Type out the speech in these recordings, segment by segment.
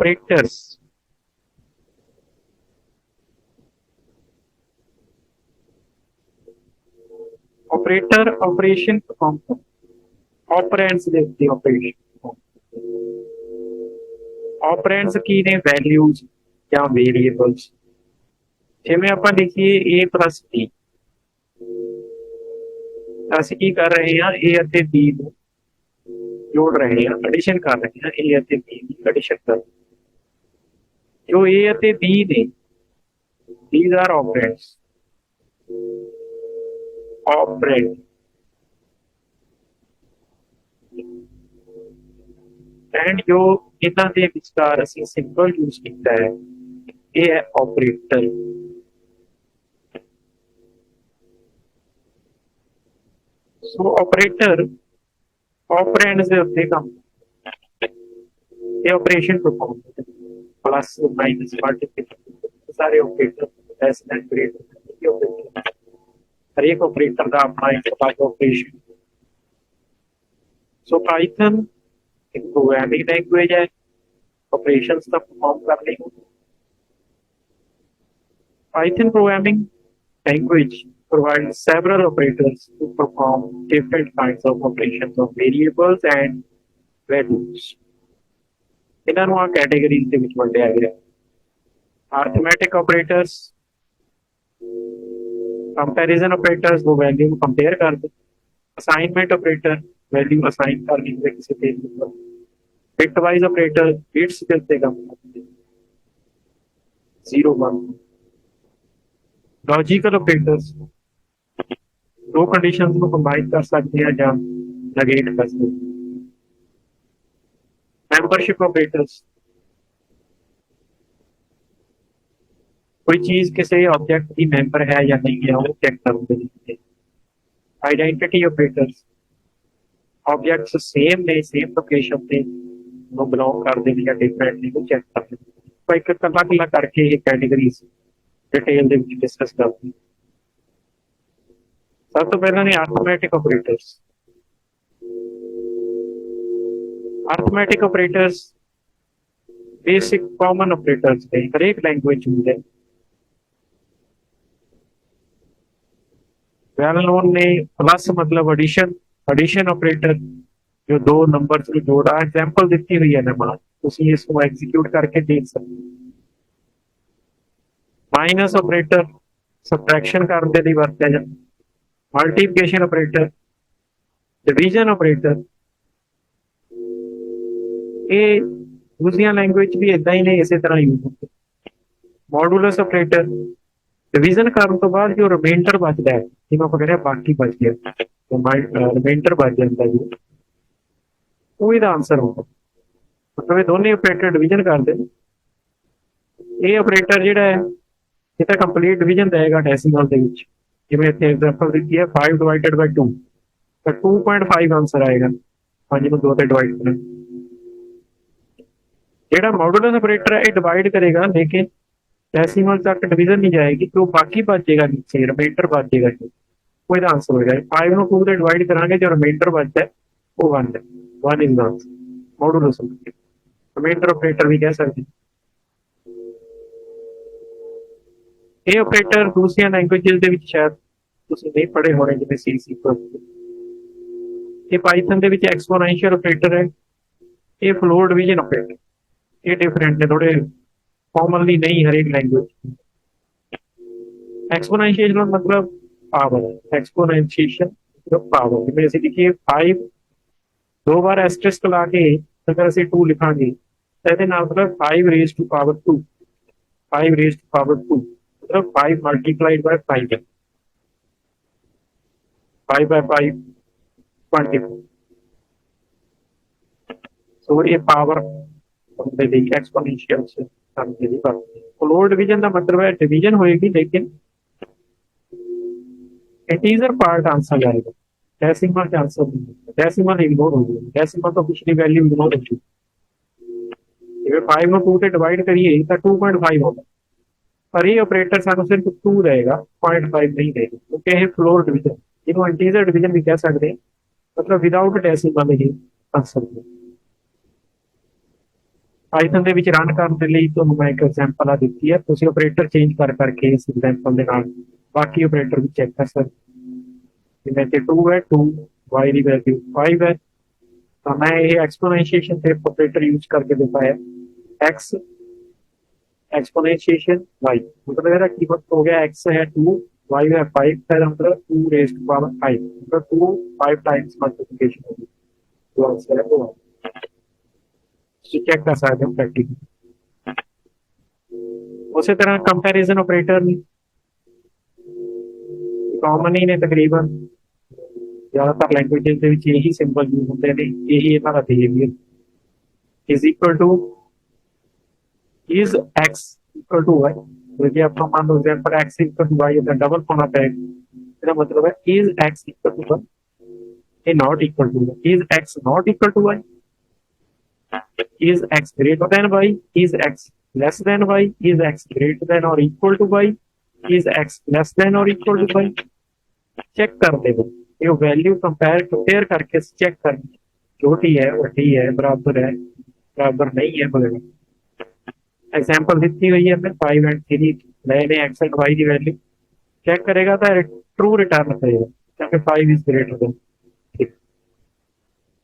Operators operator operation perform operands ਦੇ ਉੱਤੇ operation operands ਕੀ ਨੇ वैल्यूज ਜਾਂ वेरिएबल्स ਜਿਵੇਂ ਆਪਾਂ ਲਿਖੀਏ a plus b ਅਸੀਂ ਕੀ ਕਰ ਰਹੇ ਹਾਂ a ਅਤੇ b ਨੂੰ जोड़ रहे हैं एडिशन कर रहे हैं ए ਅਤੇ b ਦੀ एडिशन कर जो a ਅਤੇ b ਨੇ these are operands operand and जो इन्हां दे विचकार ਅਸੀਂ ਸਿੰਬਲ ਯੂਜ਼ ਕੀਤਾ ਹੈ ਇਹ ਹੈ ऑपरेटर सो ऑपरेटर ऑपरेंड्स ਦੇ ਉੱਤੇ ਕੰਮ ਇਹ operation perform plus minus multiplication सारे ऑपरेटर लेस दैन ग्रेटर हर एक ऑपरेटर का अपना एक अलग ऑपरेशन सो पाइथन एक प्रोग्रामिंग लैंग्वेज है ऑपरेशंस का परफॉर्म करने को Python programming language provides several operators to perform different kinds of operations of variables and values ਇਹਨਾਂ ਨੂੰ ਆ ਕੈਟਾਗਰੀਜ਼ ਦੇ ਵਿੱਚ ਵੰਡਿਆ ਗਿਆ arithmetic operators comparison operators वो वैल्यू ਨੂੰ कंपेयर ਕਰਦੇ assignment operator वैल्यू असाइन करनी है किसी वैल्यू पर bitwise operator bits ਦੇ ਉੱਤੇ ਕੰਮ ਕਰਦੇ 0 1 लॉजिकल ऑपरेटर्स दो कंडीशंस को कंबाइन कर सकते हैं या नेगेट कर सकते हैं मेंबरशिप ऑपरेटर्स कोई चीज किसी ऑब्जेक्ट की मेंबर है या नहीं है वो चेक करने के लिए आइडेंटिटी ऑपरेटर्स ऑब्जेक्ट्स सेम ने सेम लोकेशन पे वो बिलोंग करते हैं या डिफरेंट ने वो चेक करते हैं एक कला कला करके ये कैटेगरीज डिटेल ਦੇ ਵਿੱਚ डिस्कस करते हैं सब तो पहला ने arithmetic operators basic common operators ने हर एक लैंग्वेज में है वेल नोन ने प्लस मतलब एडिशन ऑपरेटर जो दो नंबर्स को जोड़ा एग्जांपल दी हुई है ना मान तुसी इसको एग्जीक्यूट करके देख सकते माइनस ऑपरेटर सबट्रैक्शन करने दी वरत्या जाता मल्टीप्लिकेशन ऑपरेटर डिवीजन ऑपरेटर ये दूसरी लैंग्वेज भी इदा ही ने इसी तरह यूज होते मॉडुलस ऑपरेटर डिवीजन करने तो बाद जो रिमाइंडर बचता है जिन्हें आप कहते हैं बाकी बच गया तो रिमाइंडर बच जाता है वो इसका आंसर होगा मतलब ये दोनों ऑपरेटर डिवीजन करते हैं ये ऑपरेटर जिहड़ा है ये तो कंप्लीट डिवीजन देगा डेसिमल के विच जिवें इत्थे एग्जांपल दी है 5 डिवाइडेड बाय 2 तो 2.5 आंसर आएगा 5 को 2 से डिवाइड करें जेड़ा मॉडुलस ऑपरेटर है ये डिवाइड करेगा लेकिन डेसिमल तक डिवीजन नहीं जाएगी तो बाकी बचेगा नीचे रिमाइंडर बचेगा वो इसका आंसर हो जाएगा 5 को 2 से डिवाइड करांगे जो रिमाइंडर बचता है वो 1 है 1 is the answer modulus operator remainder operator भी कह सकते हैं ये ऑपरेटर दूसरी लैंग्वेजेस ਦੇ ਵਿੱਚ शायद ਤੁਸੀਂ नहीं पढ़े होने जिवें सी सी ये पाइथन ਦੇ ਵਿੱਚ एक्सपोनेंशियल ऑपरेटर है ये फ्लोर डिवीजन ऑपरेटर ये डिफरेंट है थोड़े कॉमनली नहीं हर एक लैंग्वेज एक्सपोनेंशियल मतलब पावर एक्सपोनेंशिएशन पावर जिवें ਅਸੀਂ लिखिए 5 दो बार एस्टेरिस्क ला के अगर ਅਸੀਂ 2 लिखांगे तो ਇਹਦੇ ਨਾਲ मतलब 5 raise to power 2 5 raise to power 2 मतलब 5 multiplied by 5 है 5 by 5 24 so ये पावर हमने दी एक्सपोनेंशियल से समझे दी बात फ्लोर डिवीजन का मतलब है डिवीजन होएगी लेकिन इंटीजर पार्ट आंसर जाएगा डेसिमल का आंसर नहीं डेसिमल इग्नोर हो जाएगा डेसिमल तो पिछली वैल्यू इग्नोर होगी ये 5 को 2 से डिवाइड करिए तो 2.5 होगा पर ये ऑपरेटर सानू सिर्फ 2 रहेगा 0.5 नहीं रहेगा क्योंकि ये फ्लोर डिवीजन जिन्होंने इंटीजर डिवीजन भी कह सकते हैं मतलब विदाउट डेसिमल ही आंसर ਪਾਈਥਨ ਦੇ ਵਿੱਚ ਰਨ ਕਰਨ ਦੇ ਲਈ ਤੁਹਾਨੂੰ ਮੈਂ ਇੱਕ ਐਗਜ਼ਾਮਪਲ ਆ ਦਿੱਤੀ ਹੈ, ਤੁਸੀਂ ਆਪਰੇਟਰ ਚੇਂਜ ਕਰ ਕਰਕੇ ਇਸ ਐਗਜ਼ਾਮਪਲ ਦੇ ਨਾਲ ਬਾਕੀ ਆਪਰੇਟਰ ਵੀ ਚੈੱਕ ਕਰ ਸਕਦੇ। ਜਿਵੇਂ ਕਿ 2 ਹੈ, 2 y ਦੀ ਵੈਲਿਊ 5 ਹੈ, ਤਾਂ ਮੈਂ ਇਹ ਐਕਸਪੋਨੈਂਸ਼ੀਏਸ਼ਨ ਤੇ ਆਪਰੇਟਰ ਯੂਜ਼ ਕਰਕੇ ਦਿਖਾਇਆ x एक्सपोनेंशिएशन y, मतलब मेरा कीवर्ड हो गया x है 2, y है 5, फिर मतलब 2 रेज़्ड टू पावर 5, मतलब 2 5 टाइम्स मल्टीप्लिकेशन होगी, तो आंसर है 2। चेक कर सकते हो प्रैक्टिकली। उसी तरह कंपैरिजन ऑपरेटर कॉमन ही ने तकरीबन ज़्यादातर लैंग्वेजेस ਦੇ ਵਿੱਚ ਇਹੀ ਸਿੰਬਲ ਯੂਜ਼ ਹੁੰਦੇ ਨੇ, ਇਹੀ ਇਹਨਾਂ ਦਾ behaviour is equal to is x equal to y, तो ये अपना मान लो example x equal to y इधर डबल होना चाहिए, इसका मतलब है is x equal to y, ये not equal to y, is x not equal to y, is x greater than y, is x less than y, is x greater than or equal to y, is x less than or equal to y। Check कर देगा ये value compare करके check कर, छोटी है बड़ी है बराबर नहीं है बोलेगा। एग्जाम्पल दी हुई है, 5 एंड 3 नए एक्स एंड वाई की वैल्यू चेक करेगा तो ट्रू रिटर्न करेगा, क्योंकि 5 इज ग्रेटर देन। ठीक,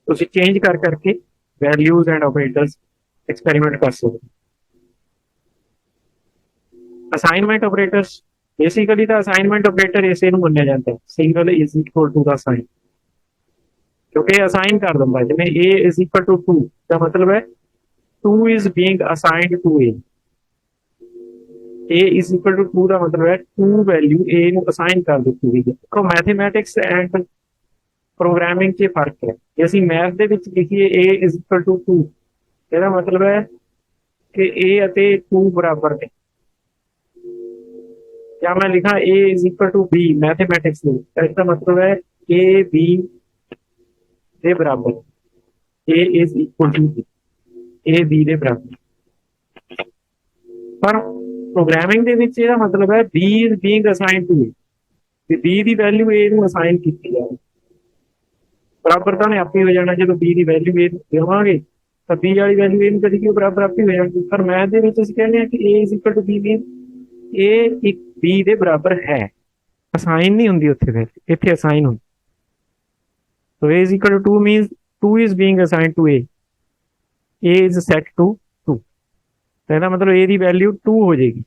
तो चेंज कर करके वैल्यूज एंड ऑपरेटर्स एक्सपेरिमेंट कर सकते। असाइनमेंट ऑपरेटर्स बेसिकली तो असाइनमेंट ऑपरेटर इसे मन्या जाता है single is equal to the sign, क्योंकि असाइन कर दिंदा जिवें a इज इक्वल टू 2 का मतलब है 2 is being assigned to a, a is equal to 2 का मतलब है 2 वैल्यू a ਨੂੰ ਅਸਾਈਨ ਕਰ ਦਿੱਤੀ ਗਈ ਹੈ। ਦੇਖੋ ਮੈਥਮੈਟਿਕਸ ਐਂਡ ਪ੍ਰੋਗਰਾਮਿੰਗ 'ਚ ਫਰਕ ਹੈ। ਜੇ ਅਸੀਂ ਮੈਥ ਦੇ ਵਿੱਚ ਲਿਖੀਏ a is equal to 2, ਇਹਦਾ ਮਤਲਬ ਹੈ ਕਿ a ਅਤੇ 2 ਬਰਾਬਰ ਨੇ, ਜਾਂ ਮੈਂ ਲਿਖਾਂ a is equal to b mathematics ਦੇ ਤਾਂ इसका मतलब है a b ਦੇ ਬਰਾਬਰ, a is equal to b, A B ਦੇ ਬਰਾਬਰ। ਪਰ ਪ੍ਰੋਗਰਾਮਿੰਗ ਦੇ ਵਿੱਚ ਇਹਦਾ ਮਤਲਬ ਹੈ b is being assigned to a, ਤੇ b ਦੀ ਵੈਲਿਊ a ਨੂੰ ਅਸਾਈਨ ਕੀਤੀ ਜਾਵੇ, ਬਰਾਬਰ ਤਾਂ ਨੇ ਆਪੇ ਹੋ ਜਾਣਾ। ਜਦੋਂ b ਦੀ ਵੈਲਿਊ a ਨੂੰ ਦੇਵਾਂਗੇ ਤਾਂ b ਵਾਲੀ ਵੈਲਿਊ a ਨੂੰ ਕਦੀ ਕਿਉਂ ਬਰਾਬਰ ਆਪੇ ਹੋ ਜਾਣੀ। ਪਰ ਮੈਥ ਦੇ ਵਿੱਚ ਅਸੀਂ ਕਹਿੰਦੇ ਹਾਂ ਕਿ a is equal to b mean a ਇੱਕ b ਦੇ ਬਰਾਬਰ ਹੈ, ਅਸਾਈਨ ਨਹੀਂ ਹੁੰਦੀ ਉੱਥੇ, ਫਿਰ ਇੱਥੇ ਅਸਾਈਨ ਹੁੰਦੀ। ਸੋ a is equal to 2 means 2 is being assigned to a, a is set to 2, तो ਇਹਦਾ ਮਤਲਬ a ਦੀ ਵੈਲਿਊ 2 ਹੋ ਜਾਏਗੀ।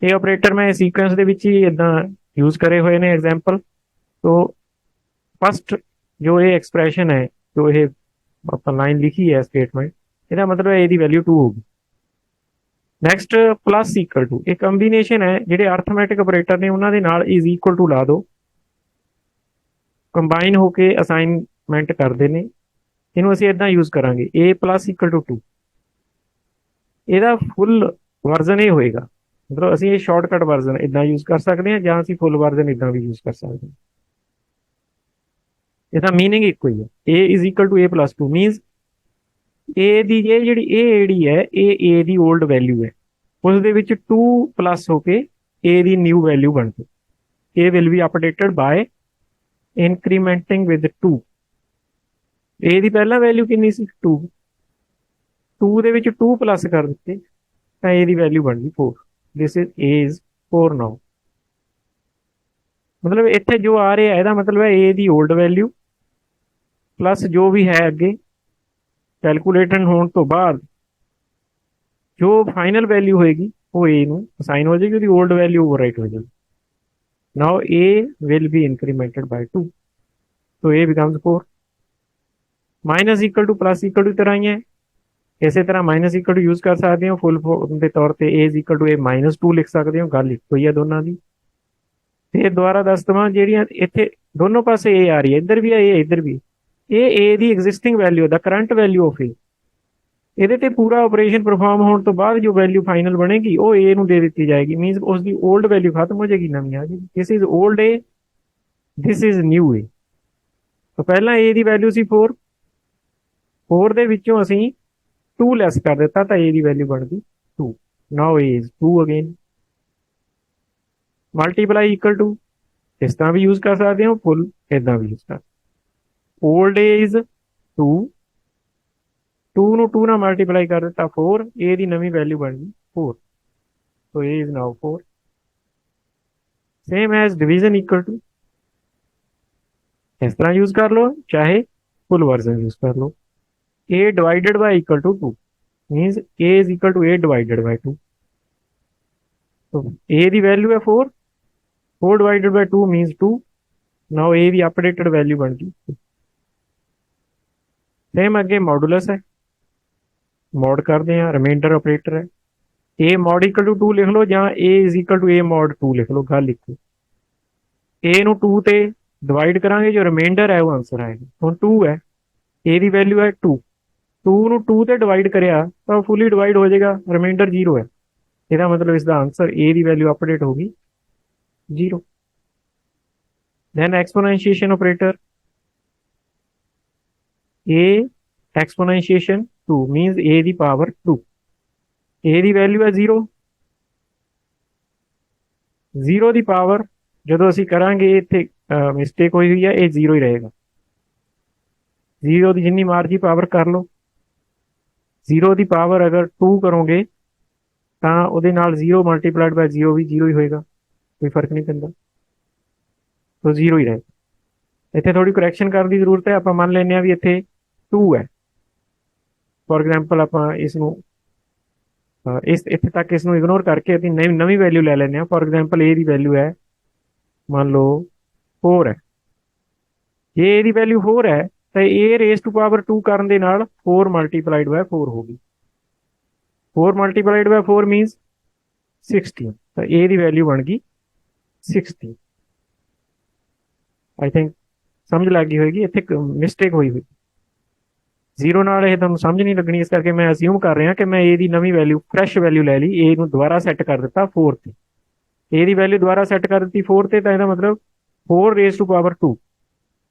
ਇਹ ਆਪਰੇਟਰ ਮੈਂ ਸੀਕੁਐਂਸ ਦੇ ਵਿੱਚ ਹੀ ਇਦਾਂ ਯੂਜ਼ ਕਰੇ ਹੋਏ ਨੇ ਐਗਜ਼ਾਮਪਲ। तो फर्स्ट जो ये एक्सप्रैशन है, जो ये ਆਪਾਂ ਲਾਈਨ ਲਿਖੀ ਹੈ ਸਟੇਟਮੈਂਟ, ਇਹਦਾ ਮਤਲਬ ਹੈ a ਦੀ ਵੈਲਿਊ 2 ਹੋਗੀ। ਨੈਕਸਟ ਪਲੱਸ ਇਕੁਅਲ ਟੂ, ਇਹ ਕੰਬੀਨੇਸ਼ਨ ਹੈ ਜਿਹੜੇ ਅਰਥਮੈਟਿਕ ਆਪਰੇਟਰ ਨੇ ਉਹਨਾਂ ਦੇ ਨਾਲ ਇਜ਼ ਇਕੁਅਲ ਟੂ ਲਾ ਦਿਓ, ਕੰਬਾਈਨ ਹੋ ਕੇ ਅਸਾਈਨਮੈਂਟ ਕਰਦੇ ਨੇ। ਇਹਨੂੰ ਅਸੀਂ ਇਦਾਂ ਯੂਜ਼ ਕਰਾਂਗੇ a ਪਲੱਸ ਇਕੁਅਲ ਟੂ 2, ਇਹਦਾ ਫੁੱਲ ਵਰਜ਼ਨ ਇਹ ਹੋਏਗਾ, ਮਤਲਬ ਅਸੀਂ ਇਹ ਸ਼ਾਰਟਕਟ ਵਰਜ਼ਨ ਇਦਾਂ ਯੂਜ਼ ਕਰ ਸਕਦੇ ਹਾਂ, ਜਾਂ ਅਸੀਂ ਫੁੱਲ ਵਰਜ਼ਨ ਇਦਾਂ ਵੀ ਯੂਜ਼ ਕਰ ਸਕਦੇ ਹਾਂ। ਇਹਦਾ ਮੀਨਿੰਗ ਇੱਕੋ ਹੀ ਹੈ, a is equal to a plus 2 means a ਦੀ ਜਿਹੜੀ ਹੈ ਇਹ a ਦੀ 올ਡ ਵੈਲਿਊ ਹੈ, ਉਸ ਦੇ ਵਿੱਚ 2 ਪਲੱਸ ਹੋ ਕੇ a ਦੀ ਨਿਊ ਵੈਲਿਊ ਬਣ ਗਈ। a will be updated by incrementing with 2। a ਦੀ ਪਹਿਲਾਂ ਵੈਲਿਊ ਕਿੰਨੀ ਸੀ 2, 2 ਦੇ ਵਿੱਚ 2 ਪਲੱਸ ਕਰ ਦਿੱਤੇ ਤਾਂ a ਦੀ ਵੈਲਿਊ ਬਣ ਗਈ 4। ਦਿਸ ਇਜ਼ a ਇਜ਼ 4 ਨਾਓ। ਮਤਲਬ ਇੱਥੇ ਜੋ ਆ ਰਿਹਾ ਇਹਦਾ ਮਤਲਬ ਹੈ a the old value plus ਜੋ ਵੀ ਹੈ ਅੱਗੇ ਕੈਲਕੂਲੇਟਰ ਹੋਣ ਤੋਂ ਬਾਅਦ ਜੋ ਫਾਈਨਲ ਵੈਲਿਊ ਹੋਏਗੀ ਉਹ a ਨੂੰ ਅਸਾਈਨ ਹੋ ਜਾਏਗੀ, ਉਹਦੀ 올ਡ ਵੈਲਿਊ ਓਵਰਰਾਈਟ ਹੋ ਜਾਏਗੀ। Now a will be incremented by 2, so a becomes 4। Minus equal to plus equal to ਤਰ੍ਹਾਂ ਹੀ ਹੈ, ਇਸੇ ਤਰ੍ਹਾਂ ਮਾਈਨਸ ਇਕੁਅਲ ਟੂ ਯੂਜ਼ ਕਰ ਸਕਦੇ ਹੋ ਫੁੱਲ ਫਾਰਮ ਦੇ ਤੌਰ ਤੇ, a is equal to a minus 2 ਲਿਖ ਸਕਦੇ ਹੋ, ਗੱਲ ਇੱਕੋ ਹੀ ਹੈ ਦੋਨਾਂ ਦੀ। ਫਿਰ ਦੁਬਾਰਾ ਦੱਸ ਦੇਵਾਂ, ਜਿਹੜੀਆਂ ਇੱਥੇ ਦੋਨੋਂ ਪਾਸੇ a ਆ ਰਹੀ ਹੈ, ਇੱਧਰ ਵੀ ਹੈ a ਇੱਧਰ ਵੀ, ਇਹ a the existing value the current value of a, ਇਹਦੇ ਤੇ ਪੂਰਾ ਆਪਰੇਸ਼ਨ ਪਰਫਾਰਮ ਹੋਣ ਤੋਂ ਬਾਅਦ ਜੋ ਵੈਲਿਊ ਫਾਈਨਲ ਬਣੇਗੀ ਉਹ a ਨੂੰ ਦੇ ਦਿੱਤੀ ਜਾਏਗੀ, ਮੀਨਸ ਉਸ ਦੀ 올ਡ ਵੈਲਿਊ ਖਤਮ ਹੋ ਜਾਏਗੀ, ਨਵੀਂ ਆ ਜਾਏਗੀ। This is old a, this is new a। ਤਾਂ ਪਹਿਲਾਂ a ਦੀ ਵੈਲਿਊ ਸੀ 4, 4 ਦੇ ਵਿੱਚੋਂ ਅਸੀਂ 2 ਲੈਸ ਕਰ ਦਿੱਤਾ ਤਾਂ a ਦੀ ਵੈਲਿਊ ਬਣ ਗਈ 2। Now a is 2 again. Multiply equal to ਇਸ ਤਰ੍ਹਾਂ ਵੀ ਯੂਜ਼ ਕਰ ਸਕਦੇ ਹੋ, ਫੁੱਲ ਇਦਾਂ ਵੀ ਯੂਜ਼ ਕਰ। 올ਡ a is 2 2 ਨੂੰ 2 ਨਾਲ ਮਲਟੀਪਲਾਈ ਕਰ ਦਿੱਤਾ 4, a ਦੀ ਨਵੀਂ ਵੈਲਿਊ ਬਣ ਗਈ 4, so a is now 4। Same as division equal to, ਇਸ ਤਰ੍ਹਾਂ ਯੂਜ਼ ਕਰ ਲਓ ਚਾਹੇ ਫੁੱਲ ਵਰਜ਼ਨ ਯੂਜ਼ ਕਰ ਲਓ। a divided by equal to 2 means a is equal to a divided by 2, so a ਦੀ ਵੈਲਿਊ ਹੈ 4, 4 divided by 2 means 2, now a the updated value ਬਣ ਗਈ। ਸੇਮ ਅੱਗੇ ਮੋਡੂਲਸ ਹੈ, ਮੋਡ ਕਰਦੇ ਹਾਂ, ਰਿਮਾਈਂਡਰ ਆਪਰੇਟਰ ਹੈ, a mod equal to 2 ਲਿਖ ਲਓ ਜਾਂ a is equal to a mod 2 ਲਿਖ ਲਓ, ਗੱਲ ਲਿਖੋ। a ਨੂੰ 2 ਤੇ ਡਿਵਾਈਡ ਕਰਾਂਗੇ, ਜੋ ਰਿਮਾਈਂਡਰ ਹੈ ਉਹ ਆਂਸਰ ਆਏਗਾ। ਹੁਣ 2 ਹੈ, a ਦੀ ਵੈਲਿਊ ਹੈ 2, 2 ਨੂੰ 2 ਤੇ ਡਿਵਾਈਡ ਕਰਿਆ ਤਾਂ ਫੁੱਲੀ ਡਿਵਾਈਡ ਹੋ ਜਾਏਗਾ, ਰਿਮਾਈਂਡਰ 0 ਹੈ, ਇਹਦਾ ਮਤਲਬ ਇਸ ਦਾ ਆਂਸਰ a ਦੀ ਵੈਲਿਊ ਅਪਡੇਟ ਹੋ ਗਈ 0। then exponentiation operator, a exponentiation 2 means a the power 2, a ਦੀ ਵੈਲਿਊ ਹੈ 0, 0 ਦੀ ਪਾਵਰ ਜਦੋਂ ਅਸੀਂ ਕਰਾਂਗੇ ਇੱਥੇ ਮਿਸਟੇਕ ਹੋਈ ਹੋਈ ਹੈ, ਇਹ 0 ਹੀ ਰਹੇਗਾ। 0 ਦੀ ਜਿੰਨੀ ਮਰਜ਼ੀ ਪਾਵਰ ਕਰ ਲਓ, 0 ਦੀ ਪਾਵਰ ਅਗਰ 2 ਕਰੋਗੇ ਤਾਂ ਉਹਦੇ ਨਾਲ 0 ਮਲਟੀਪਲਾਈਡ ਬਾਈ 0 ਵੀ 0 ਹੀ ਹੋਏਗਾ, ਕੋਈ ਫਰਕ ਨਹੀਂ ਪੈਂਦਾ, ਸੋ 0 ਹੀ ਰਹੇਗਾ। ਇੱਥੇ ਥੋੜੀ ਕਰੈਕਸ਼ਨ ਕਰਨ ਦੀ ਜ਼ਰੂਰਤ ਹੈ, ਆਪਾਂ ਮੰਨ ਲੈਂਦੇ ਹਾਂ ਵੀ ਇੱਥੇ 2 ਹੈ, ਫੋਰ ਐਗਜ਼ਾਮਪਲ ਆਪਾਂ ਇਸ ਨੂੰ ਇਸ ਇੱਥੇ ਤੱਕ ਇਸ ਨੂੰ ਇਗਨੋਰ ਕਰਕੇ ਅਸੀਂ ਨਵੀਂ ਵੈਲਿਊ ਲੈ ਲੈਂਦੇ ਹਾਂ। ਫੋਰ ਐਗਜ਼ਾਮਪਲ a ਦੀ ਵੈਲਿਊ ਹੈ ਮੰਨ ਲਓ 4 ਹੈ, ਜੇ a ਦੀ ਵੈਲਿਊ 4 ਹੈ ਤਾਂ a ਰੇਜ਼ ਟੂ ਪਾਵਰ 2 ਕਰਨ ਦੇ ਨਾਲ 4 ਮਲਟੀਪਲਾਈਡ ਬਾਈ 4 ਹੋ ਗਈ, 4 ਮਲਟੀਪਲਾਈਡ ਬਾਈ 4 ਮੀਨਸ 16, ਤਾਂ a ਦੀ ਵੈਲਿਊ ਬਣ ਗਈ 16। ਆਈ ਥਿੰਕ ਸਮਝ ਲੱਗ ਗਈ ਹੋਏਗੀ, ਇੱਥੇ ਮਿਸਟੇਕ ਹੋਈ ਹੋਈ, 0 ਨਾਲ ਇਹ ਤੁਹਾਨੂੰ ਸਮਝ ਨਹੀਂ ਲੱਗਣੀ, ਇਸ ਕਰਕੇ ਮੈਂ ਅਸਿਊਮ ਕਰ ਰਿਹਾ ਕਿ ਮੈਂ a ਦੀ ਨਵੀਂ ਵੈਲਿਊ ਫਰੈਸ਼ ਵੈਲਿਊ ਲੈ ਲਈ, a ਨੂੰ ਦੁਬਾਰਾ ਸੈੱਟ ਕਰ ਦਿੱਤਾ 4 ਤੇ, a ਦੀ ਵੈਲਿਊ ਦੁਬਾਰਾ ਸੈੱਟ ਕਰ ਦਿੱਤੀ 4 ਤੇ, ਤਾਂ ਇਹਦਾ ਮਤਲਬ 4 raise to power 2,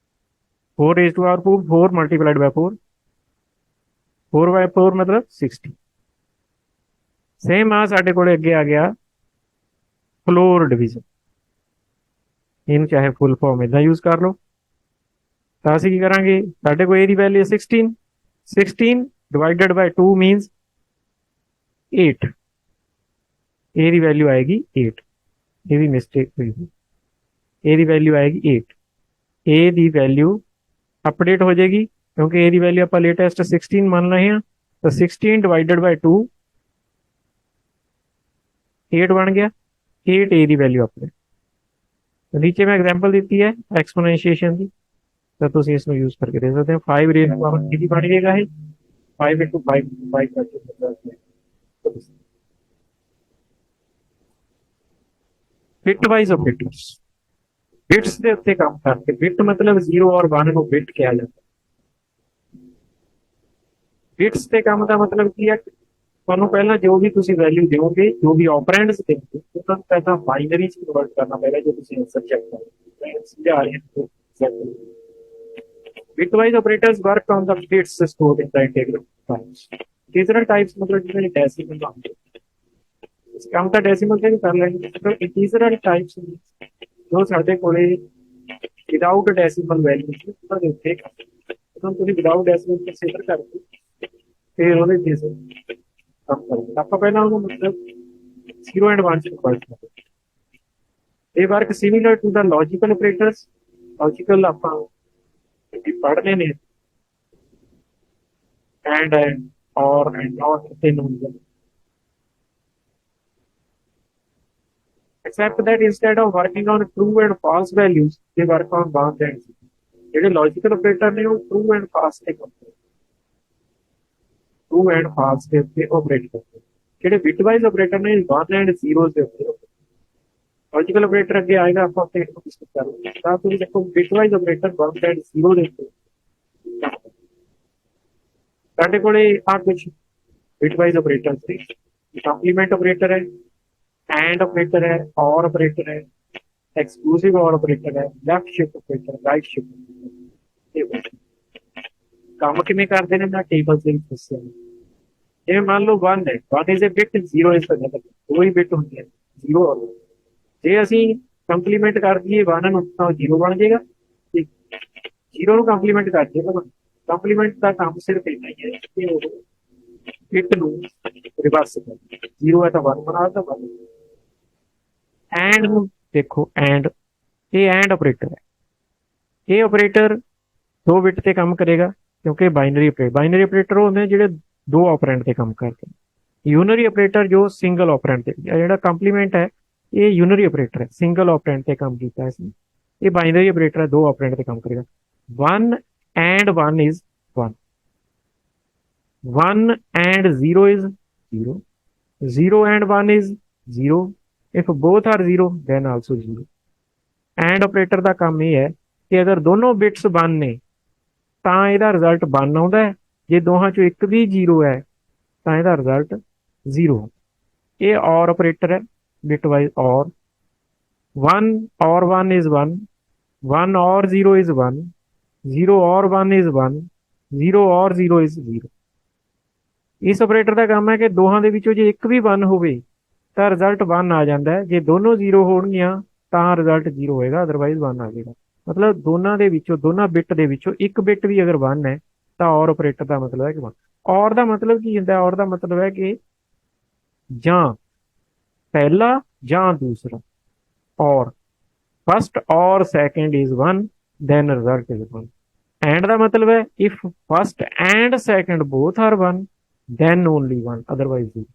4 raise to power 2, 4 multiplied by 4, 4 by 4 ਮਤਲਬ 60। ਸੇਮ ਆ ਸਾਡੇ ਕੋਲ ਅੱਗੇ ਆ ਗਿਆ ਫਲੋਰ ਡਿਵੀਜ਼ਨ, ਇਹਨੂੰ ਚਾਹੇ ਫੁੱਲ ਫਾਰਮ ਇਦਾਂ ਯੂਜ਼ ਕਰ ਲਓ। ਤਾਂ ਅਸੀਂ ਕੀ ਕਰਾਂਗੇ, ਸਾਡੇ ਕੋਲ a ਦੀ value 16, 16 divided by 2 means 8, a ਦੀ ਵੈਲਿਊ ਆਏਗੀ 8, ਇਹ ਵੀ ਮਿਸਟੇਕ ਹੋਈ, a ਦੀ ਵੈਲਿਊ ਆਏਗੀ 8, a ਦੀ ਵੈਲਿਊ ਅਪਡੇਟ ਹੋ ਜਾਏਗੀ ਕਿਉਂਕਿ a ਦੀ ਵੈਲਿਊ ਆਪਾਂ ਲੇਟੈਸਟ 16 ਮੰਨ ਰਹੇ ਹਾਂ, ਤਾਂ 16 ਡਿਵਾਈਡਡ ਬਾਈ 2 8 ਬਣ ਗਿਆ, 8 a ਦੀ ਵੈਲਿਊ ਅਪਡੇਟ। नीचे मैं एग्जांपल दी है एक्सपोनेंशिएशन की, तो तुम इसमें यूज करके देख सकते हैं। 5 रेज़ टू पावर कितनी बन जाएगा है 5 into 5 5 करके बिट वाइज ऑपरेटर्स, बिट्स ਦੇ ਉੱਤੇ ਕੰਮ ਕਰਦੇ, ਬਿਟ ਮਤਲਬ 0 ਔਰ 1 ਨੂੰ ਬਿਟ ਕਿਹਾ ਜਾਂਦਾ। ਬਿਟਸ ਤੇ ਕੰਮ ਦਾ ਮਤਲਬ ਕੀ ਹੈ, ਤੁਹਾਨੂੰ ਪਹਿਲਾਂ ਜੋ ਵੀ ਤੁਸੀਂ ਵੈਲਿਊ ਦਿਓਗੇ, ਜੋ ਵੀ ਆਪਰੈਂਡਸ ਦੇਓਗੇ, ਉਹਨਾਂ ਨੂੰ ਪਹਿਲਾਂ ਬਾਈਨਰੀ ਚ ਕਨਵਰਟ ਕਰਨਾ ਪਏਗਾ, ਜੋ ਤੁਸੀਂ ਆਨਸਰ ਚੈੱਕ ਕਰੋਗੇ। ਮੈਂ ਸਮਝਾ ਰਿਹਾ ਹਾਂ। Bitwise operators work on the bits stored in the integral types. Integral types ਮਤਲਬ ਜਿਹੜੇ ਡੈਸੀਮਲ ਹੁੰਦੇ, ਇਸ ਕੰਮ ਤਾਂ ਡੈਸੀਮਲ ਤੇ ਵੀ ਕਰ ਲੈਣਗੇ। ਮਤਲਬ ਇੰਟੀਗਰਲ ਟਾਈਪਸ ਜੋ ਸਾਡੇ ਕੋਲੇ ਵਿਦਆਊਟ ਡੈਸੀਮਲ ਵੈਲਿਊ ਉਹਨਾਂ ਦੇ ਉੱਤੇ ਜਦੋਂ ਤੁਸੀਂ ਵਿਦਆਊਟ ਡੈਸੀਮਲ ਕੰਸੀਡਰ ਕਰਦੇ ਫਿਰ ਉਹਦੇ ਤੇ ਕੰਮ ਕਰਦੇ। ਆਪਾਂ ਪਹਿਲਾਂ ਉਹਨੂੰ ਮਤਲਬ 0 and 1 ਚ ਕਨਵਰਟ ਕਰਦੇ। They work similar to the logical operators। Logical ਆਪਾਂ ਪੜ੍ਹਨੇ ਨੇ and or and not ਤਿੰਨ ਹੁੰਦੇ ਨੇ, except that instead of working on true and false values they work on bound and zero। ਜਿਹੜੇ logical operator ਨੇ ਉਹ true and false ਤੇ ਕਰਦੇ, true and false ਦੇ ਉੱਤੇ operate ਕਰਦੇ। ਜਿਹੜੇ bitwise operator ਨੇ bound and zeros ਦੇ ਉੱਤੇ। लॉजिकल ऑपरेटर अगे आएगा, आप अपने डिस्कस करेंगे। तो आप देखो bitwise operator bound and zero देखो साडे कोले आ कुछ बिटवाइज ऑपरेटर्स थे। कंप्लीमेंट ऑपरेटर है, एंड ऑपरेटर है, और ऑपरेटर है, एक्सक्लूसिव और ऑपरेटर है, left shift operator, right shift. काम किवें करदे ने मैं टेबल से दस्सिया। जिवें मान लो 1 है, 1 is a bit, 0 is the negative, दो ही बिट होंगे 0 और 1। ਜੇ ਅਸੀਂ ਕੰਪਲੀਮੈਂਟ ਕਰ ਦਈਏ 1 ਨੂੰ ਤਾਂ 0 ਬਣ ਜਾਏਗਾ, 0 ਨੂੰ ਕੰਪਲੀਮੈਂਟ ਕਰ ਦਈਏ ਕੰਪਲੀਮੈਂਟ ਦਾ ਕੰਮ ਸਿਰਫ ਇੰਨਾ ਹੀ ਹੈ ਕਿ ਉਹ ਇੱਕ ਨੂੰ ਰਿਵਰਸ ਕਰ, 0 ਹੈ ਤਾਂ 1 ਬਣਾ ਤਾਂ 1। ਐਂਡ ਨੂੰ ਦੇਖੋ, ਐਂਡ, ਇਹ ਐਂਡ ਆਪਰੇਟਰ ਹੈ। ਇਹ ਆਪਰੇਟਰ 2 ਬਿਟ ਤੇ ਕੰਮ ਕਰੇਗਾ ਕਿਉਂਕਿ ਬਾਈਨਰੀ ਆਪਰੇਟਰ ਉਹ ਹੁੰਦੇ ਨੇ ਜਿਹੜੇ 2 ਆਪਰੈਂਡ ਤੇ ਕੰਮ ਕਰਦੇ ਨੇ। ਯੂਨਰੀ ਆਪਰੇਟਰ ਜੋ ਸਿੰਗਲ ਆਪਰੈਂਡ ਤੇ, ਜਿਹੜਾ ਕੰਪਲੀਮੈਂਟ ਹੈ ਇਹ ਯੂਨਰੀ ਆਪਰੇਟਰ ਹੈ, ਸਿੰਗਲ ਆਪਰੈਂਡ ਤੇ ਕੰਮ ਕੀਤਾ ਇਸਨੇ। ਇਹ ਬਾਈਨਰੀ ਆਪਰੇਟਰ ਹੈ, 2 ਆਪਰੈਂਡ ਤੇ ਕੰਮ ਕਰੇਗਾ। 1 and 1 is 1, 1 and 0 is 0, 0 and 1 is 0, if both are 0 then also 0। And operator ਦਾ ਕੰਮ ਇਹ ਹੈ ਕਿ ਅਗਰ ਦੋਨੋਂ ਬਿਟਸ 1 ਨੇ ਤਾਂ ਇਹਦਾ ਰਿਜ਼ਲਟ 1 ਆਉਂਦਾ ਹੈ, ਜੇ ਦੋਹਾਂ ਚੋਂ ਇੱਕ ਵੀ 0 ਹੈ ਤਾਂ ਇਹਦਾ ਰਿਜ਼ਲਟ 0। ਇਹ ਔਰ ਆਪਰੇਟਰ ਹੈ, ਬਿਟ ਵਾਈਜ਼ ਔਰ। 1 और 1 is 1, 1 और 0 is 1, 0 और 1 is 1, 0 और 0 is 0। ਇਸ ਆਪਰੇਟਰ ਦਾ ਕੰਮ ਹੈ ਕਿ ਦੋਹਾਂ ਦੇ ਵਿੱਚੋਂ ਜੇ ਇੱਕ ਵੀ 1 ਹੋਵੇ ਤਾਂ ਰਿਜ਼ਲਟ 1 ਆ ਜਾਂਦਾ ਹੈ, ਜੇ ਦੋਨੋਂ 0 ਹੋਣਗੀਆਂ ਤਾਂ ਰਿਜ਼ਲਟ 0 ਹੋਏਗਾ, ਅਦਰਵਾਈਜ਼ 1 ਆ ਜਾਏਗਾ। ਮਤਲਬ ਦੋਨਾਂ ਦੇ ਵਿੱਚੋਂ, ਦੋਨਾਂ ਬਿਟ ਦੇ ਵਿੱਚੋਂ ਇੱਕ ਬਿਟ ਵੀ ਅਗਰ 1 ਹੈ ਤਾਂ ਔਰ ਆਪਰੇਟਰ ਦਾ ਮਤਲਬ ਹੈ ਕਿ 1। ਔਰ ਦਾ ਮਤਲਬ ਕੀ ਹੁੰਦਾ? ਔਰ ਦਾ ਮਤਲਬ ਹੈ ਕਿ ਜਾਂ ਪਹਿਲਾ ਜਾਂ ਦੂਸਰਾ, ਔਰ फर्स्ट और second is 1 then result is 1। And ਦਾ ਮਤਲਬ ਹੈ if first and second both are 1 then only 1, otherwise 0।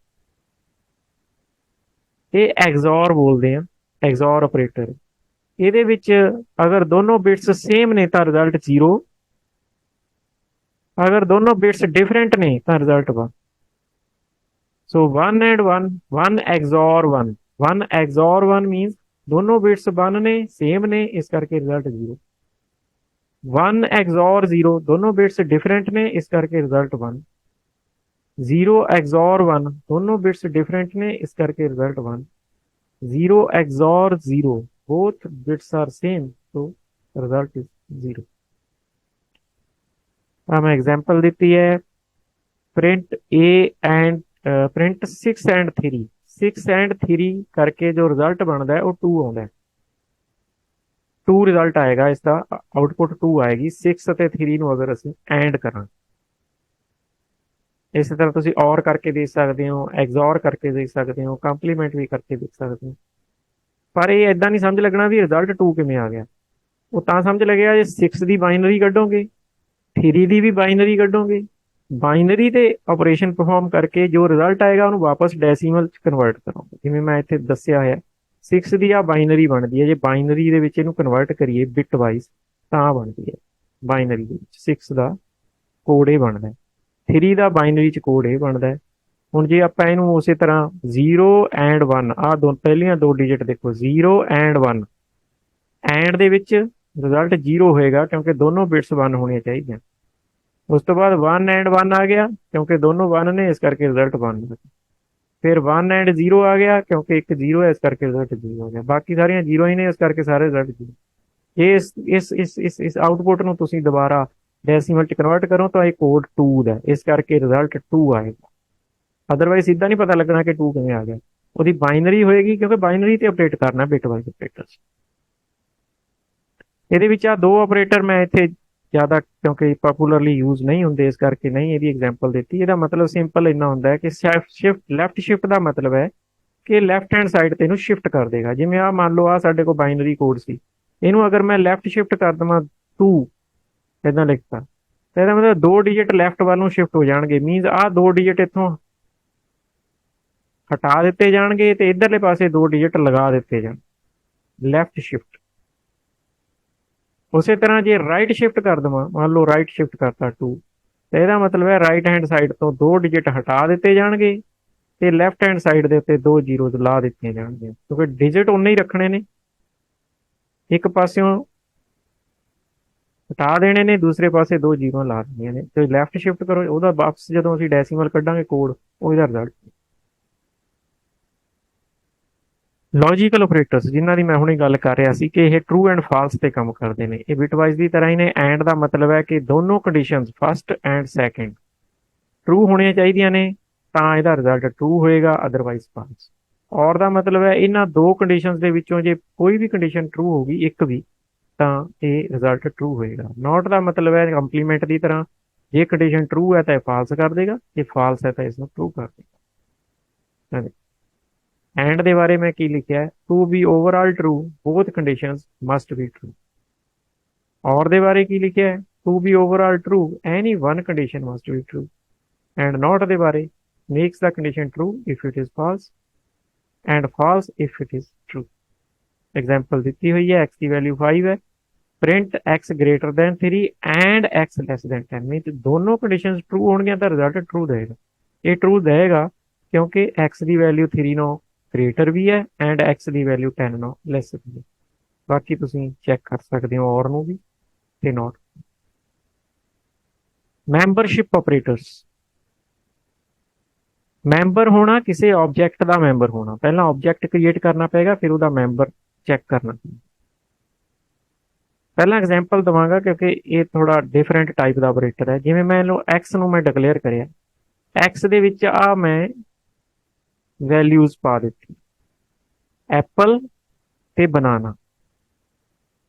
ਇਹ XOR ਬੋਲਦੇ ਆ, XOR ਆਪਰੇਟਰ। ਇਹਦੇ ਵਿੱਚ ਅਗਰ ਦੋਨੋਂ ਬਿਟਸ ਸੇਮ ਨੇ ਤਾਂ ਰਿਜ਼ਲਟ 0, ਅਗਰ ਦੋਨੋਂ ਬਿਟਸ ਡਿਫਰੈਂਟ ਨੇ ਤਾਂ result 1। So 1 and 1, 1 XOR 1, 1 XOR 1 means दोनों बिट्स 1 ने, सेम ने, इस करके रिजल्ट 0। 1 XOR 0, दोनों बिट्स डिफरेंट ने, इस करके रिजल्ट 1। 0 XOR 1, दोनों बिट्स डिफरेंट ने, इस करके result 1। 0 XOR 0, both bits are same, तो रिजल्ट इज 0। हमें एग्जांपल देती है, print A and print 6 and 3, 6 and 3 करके जो रिजल्ट बनता है वो 2 आता है। 2 रिजल्ट आएगा, इसका आउटपुट 2 आएगी 6 ਅਤੇ 3 ਨੂੰ ਅਗਰ ਅਸੀਂ ਐਂਡ ਕਰਾਂ। ਇਸੇ ਤਰ੍ਹਾਂ ਤੁਸੀਂ ਔਰ ਕਰਕੇ ਦੇਖ ਸਕਦੇ ਹੋ, ਐਗਜ਼ੋਰ ਕਰਕੇ ਦੇਖ ਸਕਦੇ ਹੋ, ਕੰਪਲੀਮੈਂਟ ਵੀ ਕਰਕੇ ਦੇਖ ਸਕਦੇ ਹੋ। ਪਰ ਇਹ ਇਦਾਂ ਨਹੀਂ ਸਮਝ ਲੱਗਣਾ ਵੀ ਰਿਜ਼ਲਟ 2 ਕਿਵੇਂ ਆ ਗਿਆ। ਉਹ ਤਾਂ ਸਮਝ ਲੱਗਿਆ ਜੇ 6 ਦੀ ਬਾਈਨਰੀ ਕੱਢੋਗੇ, 3 ਦੀ ਵੀ ਬਾਈਨਰੀ ਕੱਢੋਗੇ, ਬਾਈਨਰੀ ਤੇ ਆਪਰੇਸ਼ਨ ਪਰਫਾਰਮ ਕਰਕੇ ਜੋ ਰਿਜ਼ਲਟ ਆਏਗਾ ਉਹਨੂੰ ਵਾਪਸ ਡੈਸੀਮਲ ਚ ਕਨਵਰਟ ਕਰੋਗੇ। ਜਿਵੇਂ ਮੈਂ ਇੱਥੇ ਦੱਸਿਆ ਹੈ 6 ਦੀ ਆ ਬਾਈਨਰੀ ਬਣਦੀ ਹੈ, ਜੇ ਬਾਈਨਰੀ ਦੇ ਵਿੱਚ ਇਹਨੂੰ ਕਨਵਰਟ ਕਰੀਏ ਬਿਟ ਵਾਈਜ਼ ਤਾਂ ਬਣਦੀ ਹੈ। ਬਾਈਨਰੀ ਦੇ ਵਿੱਚ 6 ਦਾ ਕੋਡ ਇਹ ਬਣਦਾ, 3 ਦਾ ਬਾਈਨਰੀ ਚ ਕੋਡ ਇਹ ਬਣਦਾ। ਹੁਣ ਜੇ ਆਪਾਂ ਇਹਨੂੰ ਉਸੇ ਤਰ੍ਹਾਂ 0 and 1, ਆਹ ਦੋ ਪਹਿਲੀਆਂ 2 ਡਿਜਿਟ ਦੇਖੋ, 0 and 1, ਐਂਡ ਦੇ ਵਿੱਚ ਰਿਜ਼ਲਟ 0 ਹੋਏਗਾ ਕਿਉਂਕਿ ਦੋਨੋਂ ਬਿਟਸ 1 ਹੋਣੀਆਂ ਚਾਹੀਦੀਆਂ। ਉਸ ਤੋਂ ਬਾਅਦ 1 and 1 ਆ ਗਿਆ ਕਿਉਂਕਿ ਦੋਨੋਂ 1 ਨੇ, ਇਸ ਕਰਕੇ ਰਿਜ਼ਲਟ 1 ਹੋ ਗਿਆ। ਫਿਰ 1 and 0 ਆ ਗਿਆ ਕਿਉਂਕਿ ਇੱਕ 0 ਹੈ, ਇਸ ਕਰਕੇ ਰਿਜ਼ਲਟ 0 ਹੋ ਗਿਆ। ਬਾਕੀ ਸਾਰੀਆਂ 0 ਹੀ ਨੇ, ਇਸ ਕਰਕੇ ਸਾਰੇ ਰਿਜ਼ਲਟ 0। ਇਸ ਆਊਟਪੁੱਟ ਨੂੰ ਤੁਸੀਂ ਦੁਬਾਰਾ ਡੈਸੀਮਲ ਚ ਕਨਵਰਟ ਕਰੋ ਤਾਂ ਇਹ ਕੋਡ 2 ਦਾ, ਇਸ ਕਰਕੇ ਰਿਜ਼ਲਟ 2 ਆਏਗਾ। ਅਦਰਵਾਈਜ਼ ਸਿੱਧਾ ਨਹੀਂ ਪਤਾ ਲੱਗਣਾ ਕਿ 2 ਕਿਵੇਂ ਆ ਗਿਆ। ਉਹਦੀ ਬਾਈਨਰੀ ਹੋਏਗੀ ਕਿਉਂਕਿ ਬਾਈਨਰੀ ਤੇ ਅਪਡੇਟ ਕਰਨਾ ਬਿਟ ਵਾਈਜ਼ ਆਪਰੇਟਰ। ਇਹਦੇ ਵਿੱਚ ਆ 2 ਆਪਰੇਟਰ ਮੈਂ ਇੱਥੇ ਜ਼ਿਆਦਾ ਕਿਉਂਕਿ ਪਪੂਲਰਲੀ ਯੂਜ਼ ਨਹੀਂ ਹੁੰਦੇ ਇਸ ਕਰਕੇ ਨਹੀਂ ਇਹਦੀ ਐਗਜ਼ਾਮਪਲ ਦਿੱਤੀ। ਇਹਦਾ ਮਤਲਬ ਸਿੰਪਲ ਇੰਨਾ ਹੁੰਦਾ ਹੈ ਕਿ ਲੈਫਟ ਸ਼ਿਫਟ ਦਾ ਮਤਲਬ ਹੈ ਕਿ ਲੈਫਟ ਹੈਂਡ ਸਾਈਡ ਤੇ ਇਹਨੂੰ ਸ਼ਿਫਟ ਕਰ ਦੇਗਾ। ਜਿਵੇਂ ਆ ਮੰਨ ਲਓ ਆ ਸਾਡੇ ਕੋਲ ਬਾਈਨਰੀ ਕੋਡ ਸੀ, ਇਹਨੂੰ ਅਗਰ ਮੈਂ ਲੈਫਟ ਸ਼ਿਫਟ ਕਰ ਦੇਵਾਂ 2 ਇਦਾਂ ਲਿਖਤਾ ਤਾਂ ਇਹਦਾ ਮਤਲਬ 2 ਡਿਜਿਟ ਲੈਫਟ ਵੱਲ ਨੂੰ ਸ਼ਿਫਟ ਹੋ ਜਾਣਗੇ। ਮੀਨਸ ਆਹ 2 ਡਿਜਿਟ ਇੱਥੋਂ ਹਟਾ ਦਿੱਤੇ ਜਾਣਗੇ ਤੇ ਇਧਰਲੇ ਪਾਸੇ 2 ਡਿਜਿਟ ਲਗਾ ਦਿੱਤੇ ਜਾਣ, ਲੈਫਟ ਸ਼ਿਫਟ। ਉਸੇ ਤਰ੍ਹਾਂ ਜੇ ਰਾਈਟ ਸ਼ਿਫਟ ਕਰ ਦੇਵਾਂ, ਮੰਨ ਲਓ ਰਾਈਟ ਸ਼ਿਫਟ ਕਰਤਾ 2, ਤੇ ਇਹਦਾ ਮਤਲਬ ਹੈ ਰਾਈਟ ਹੈਂਡ ਸਾਈਡ ਤੋਂ 2 ਡਿਜਿਟ ਹਟਾ ਦਿੱਤੇ ਜਾਣਗੇ ਤੇ ਲੈਫਟ ਹੈਂਡ ਸਾਈਡ ਦੇ ਉੱਤੇ 2 ਜ਼ੀਰੋਜ਼ ਲਾ ਦਿੱਤੀਆਂ ਜਾਣਗੀਆਂ ਕਿਉਂਕਿ ਡਿਜਿਟ ਉਨੇ ਹੀ ਰੱਖਣੇ ਨੇ। ਇੱਕ ਪਾਸਿਓਂ ਹਟਾ ਦੇਣੇ ਨੇ, ਦੂਸਰੇ ਪਾਸੇ 2 ਜ਼ੀਰੋ ਲਾ ਦੇਣੀਆਂ ਨੇ। ਤੇ ਲੈਫਟ ਸ਼ਿਫਟ ਕਰੋ, ਉਹਦਾ ਵਾਪਸ ਜਦੋਂ ਅਸੀਂ ਡੈਸੀਮਲ ਕੱਢਾਂਗੇ ਕੋਡ, ਉਹਦਾ ਰਿਜ਼ਲਟ। ਲੌਜੀਕਲ ਆਪਰੇਟਰਸ ਜਿਨ੍ਹਾਂ ਦੀ ਮੈਂ ਹੁਣੇ ਗੱਲ ਕਰ ਰਿਹਾ ਸੀ ਕਿ ਇਹ ਟਰੂ ਐਂਡ ਫਾਲਸ ਤੇ ਕੰਮ ਕਰਦੇ ਨੇ, ਇਹ ਬਿਟਵਾਈਜ਼ ਦੀ ਤਰ੍ਹਾਂ ਹੀ ਨੇ। ਐਂਡ ਦਾ ਮਤਲਬ ਹੈ ਕਿ ਦੋਨੋਂ conditions first and second true ਹੋਣੀਆਂ ਚਾਹੀਦੀਆਂ ਨੇ ਤਾਂ ਇਹਦਾ ਰਿਜ਼ਲਟ ਟਰੂ ਹੋਏਗਾ, ਅਦਰਵਾਈਜ਼ ਫਾਲਸ। ਔਰ ਦਾ ਮਤਲਬ ਹੈ ਇਹਨਾਂ 2 ਕੰਡੀਸ਼ਨਸ ਦੇ ਵਿੱਚੋਂ ਜੇ ਕੋਈ ਵੀ ਕੰਡੀਸ਼ਨ ਟਰੂ ਹੋਗੀ, ਇੱਕ ਵੀ, ਤਾਂ ਇਹ ਰਿਜ਼ਲਟ ਟਰੂ ਹੋਏਗਾ। ਨੋਟ ਦਾ ਮਤਲਬ ਹੈ ਕੰਪਲੀਮੈਂਟ ਦੀ ਤਰ੍ਹਾਂ ਜੇ ਕੰਡੀਸ਼ਨ ਟਰੂ ਹੈ ਤਾਂ ਇਹ ਫਾਲਸ ਕਰ ਦੇਗਾ, ਜੇ ਫਾਲਸ ਹੈ ਤਾਂ ਇਸਨੂੰ ਟਰੂ ਕਰ ਦੇਗਾ। ਐਂਡ ਦੇ ਬਾਰੇ ਮੈਂ ਕੀ ਲਿਖਿਆ ਹੈ, to be overall true both conditions must be true. Or ਦੇ ਬਾਰੇ ਕੀ ਲਿਖਿਆ ਹੈ, to be overall true any one condition must be true. And not ਦੇ ਬਾਰੇ makes the condition true if it is false and false if it is true. Example दी हुई है, एक्स की वैल्यू 5 है, print x greater than 3 and x less than 10। Mean दोनों condition true होंगे तो रिजल्ट ट्रू देगा। ये ट्रू देगा क्योंकि एक्स की वैल्यू 3 नो ग्रेटर भी है एंड एक्स की वैल्यू 10 नो लैस भी है। बाकी तुम चेक कर सकते हो और भी ते नॉट। मैंबरशिप ऑपरेटर्स, मैंबर होना किसी ऑब्जेक्ट का मैंबर होना, पहला ऑब्जेक्ट क्रिएट करना पेगा फिर उसका मैंबर चेक करना। पहला एग्जाम्पल दवांगा क्योंकि ये थोड़ा डिफरेंट टाइप का ऑपरेटर है। जिवें मैं लो एक्स नूं मैं डिक्लेयर करिया, एक्स दे विच आ मैं वैल्यूज पा दित्ती, एप्पल ते बनाना,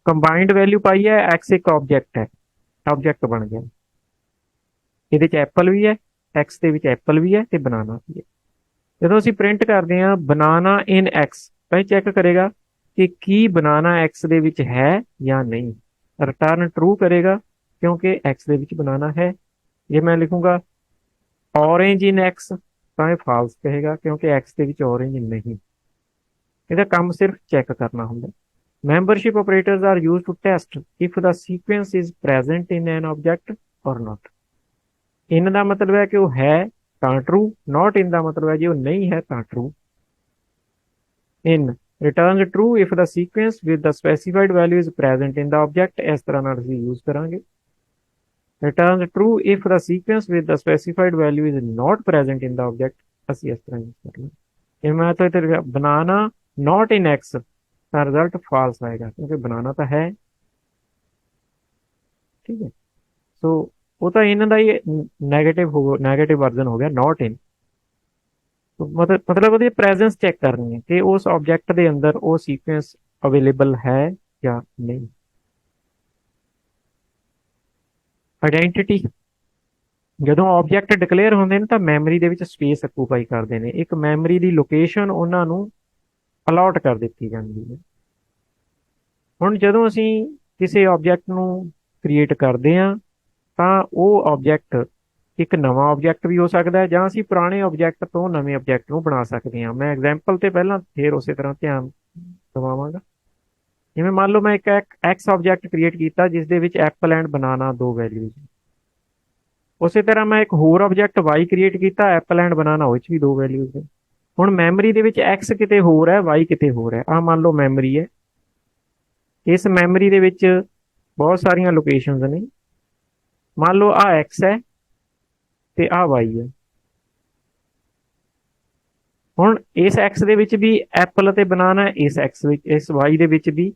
कंबाइंड वैल्यू पाई है, एक्स एक ऑब्जेक्ट है, ऑब्जेक्ट बन गया। ਇਹਦੇ ਚ ਐਪਲ ਵੀ ਹੈ, एक्स ਦੇ ਵਿੱਚ ਐਪਲ ਵੀ ਹੈ ਤੇ ਬਨਾਨਾ ਵੀ ਹੈ। ਜਦੋਂ ਅਸੀਂ ਪ੍ਰਿੰਟ ਕਰਦੇ ਹਾਂ ਬਨਾਨਾ ਇਨ एक्स ਤਾਂ ਇਹ ਚੈੱਕ ਕਰੇਗਾ कि की बनाना एक्स ਦੇ ਵਿੱਚ है या नहीं। रिटर्न ट्रू करेगा क्योंकि एक्स ਦੇ ਵਿੱਚ बनाना है। ਜੇ मैं लिखूंगा ऑरेंज इन एक्स ਤਾਂ ਇਹ ਫਾਲਸ ਕਹੇਗਾ क्योंकि एक्स ਦੇ ਵਿੱਚ ऑरेंज नहीं। ਇਹਦਾ ਕੰਮ ਸਿਰਫ ਚੈੱਕ ਕਰਨਾ ਹੁੰਦਾ। membership operators are used to test if the sequence is present in an object or not। in ਦਾ ਮਤਲਬ ਹੈ ਕਿ ਉਹ ਹੈ ਤਾਂ true, not in ਦਾ ਮਤਲਬ ਹੈ ਜੇ ਉਹ ਨਹੀਂ ਹੈ ਤਾਂ true। in returns true if the sequence with the specified value is present in the object। इस तरह ਨਾਲ ਅਸੀਂ यूज करांगे। returns true if the sequence with the specified value is not present in the object। ਅਸੀਂ ਇਸ ਤਰ੍ਹਾਂ use करना। ਜੇ ਮੈਂ ਤਾਂ ਇੱਥੇ बनाना not in x ਤਾਂ रिजल्ट false आएगा क्योंकि बनाना तो है। ठीक है, सो वो तो इन ਦਾ ਹੀ नेगेटिव वर्जन हो गया नॉट इन। मतलब ਉਹਦੀ ਪ੍ਰੈਜ਼ੈਂਸ ਚੈੱਕ ਕਰਨੀ ਹੈ ਕਿ ਉਸ ਆਬਜੈਕਟ ਦੇ ਅੰਦਰ ਉਹ ਸੀਕੁਐਂਸ ਅਵੇਲੇਬਲ ਹੈ ਜਾਂ ਨਹੀਂ। ਆਇਡੈਂਟੀਟੀ, ਜਦੋਂ ਆਬਜੈਕਟ ਡਿਕਲੇਅਰ ਹੁੰਦੇ ਨੇ ਤਾਂ ਮੈਮਰੀ ਦੇ ਵਿੱਚ ਸਪੇਸ ਆਕੂਪਾਈ ਕਰਦੇ ਨੇ, ਇੱਕ ਮੈਮਰੀ ਦੀ ਲੋਕੇਸ਼ਨ ਉਹਨਾਂ ਨੂੰ ਅਲਾਟ ਕਰ ਦਿੱਤੀ ਜਾਂਦੀ ਹੈ। ਹੁਣ ਜਦੋਂ ਅਸੀਂ ਕਿਸੇ ਆਬਜੈਕਟ ਨੂੰ ਕ੍ਰੀਏਟ ਕਰਦੇ ਹਾਂ ਤਾਂ ਉਹ ਆਬਜੈਕਟ ਇੱਕ ਨਵਾਂ ਆਬਜੈਕਟ ਵੀ ਹੋ ਸਕਦਾ ਹੈ ਜਾਂ ਅਸੀਂ ਪੁਰਾਣੇ ਆਬਜੈਕਟ ਤੋਂ ਨਵੇਂ ਆਬਜੈਕਟ ਨੂੰ ਬਣਾ ਸਕਦੇ ਹਾਂ। ਮੈਂ ਐਗਜ਼ਾਮਪਲ ਤੇ ਪਹਿਲਾਂ ਫਿਰ ਉਸੇ ਤਰ੍ਹਾਂ ਧਿਆਨ ਦਵਾਵਾਂਗਾ। ਜਿਵੇਂ ਮੰਨ ਲਓ ਮੈਂ ਇੱਕ ਐਕਸ ਆਬਜੈਕਟ ਕ੍ਰੀਏਟ ਕੀਤਾ ਜਿਸ ਦੇ ਵਿੱਚ ਐਪਲ ਐਂਡ ਬਨਾਨਾ ਦੋ ਵੈਲਿਊਜ਼, ਉਸੇ ਤਰ੍ਹਾਂ ਮੈਂ ਇੱਕ ਹੋਰ ਆਬਜੈਕਟ ਵਾਈ ਕ੍ਰੀਏਟ ਕੀਤਾ, ਐਪਲ ਐਂਡ ਬਨਾਨਾ ਉਹ 'ਚ ਵੀ ਦੋ ਵੈਲਿਊਜ਼ ਨੇ। ਹੁਣ ਮੈਮਰੀ ਦੇ ਵਿੱਚ ਐਕਸ ਕਿਤੇ ਹੋਰ ਹੈ, ਵਾਈ ਕਿਤੇ ਹੋਰ ਹੈ। ਆਹ ਮੰਨ ਲਓ ਮੈਮਰੀ ਹੈ, ਇਸ ਮੈਮਰੀ ਦੇ ਵਿੱਚ ਬਹੁਤ ਸਾਰੀਆਂ ਲੋਕੇਸ਼ਨਸ ਨੇ। ਮੰਨ ਲਓ ਆਹ ਐਕਸ ਹੈ ਤੇ ਆਹ ਵਾਈ ਹੈ। ਹੁਣ ਇਸ ਐਕਸ ਦੇ ਵਿੱਚ ਵੀ ਐਪਲ ਅਤੇ ਬਨਾਨਾ, ਇਸ ਐਕਸ ਵਿੱਚ ਇਸ ਵਾਈ ਦੇ ਵਿੱਚ ਵੀ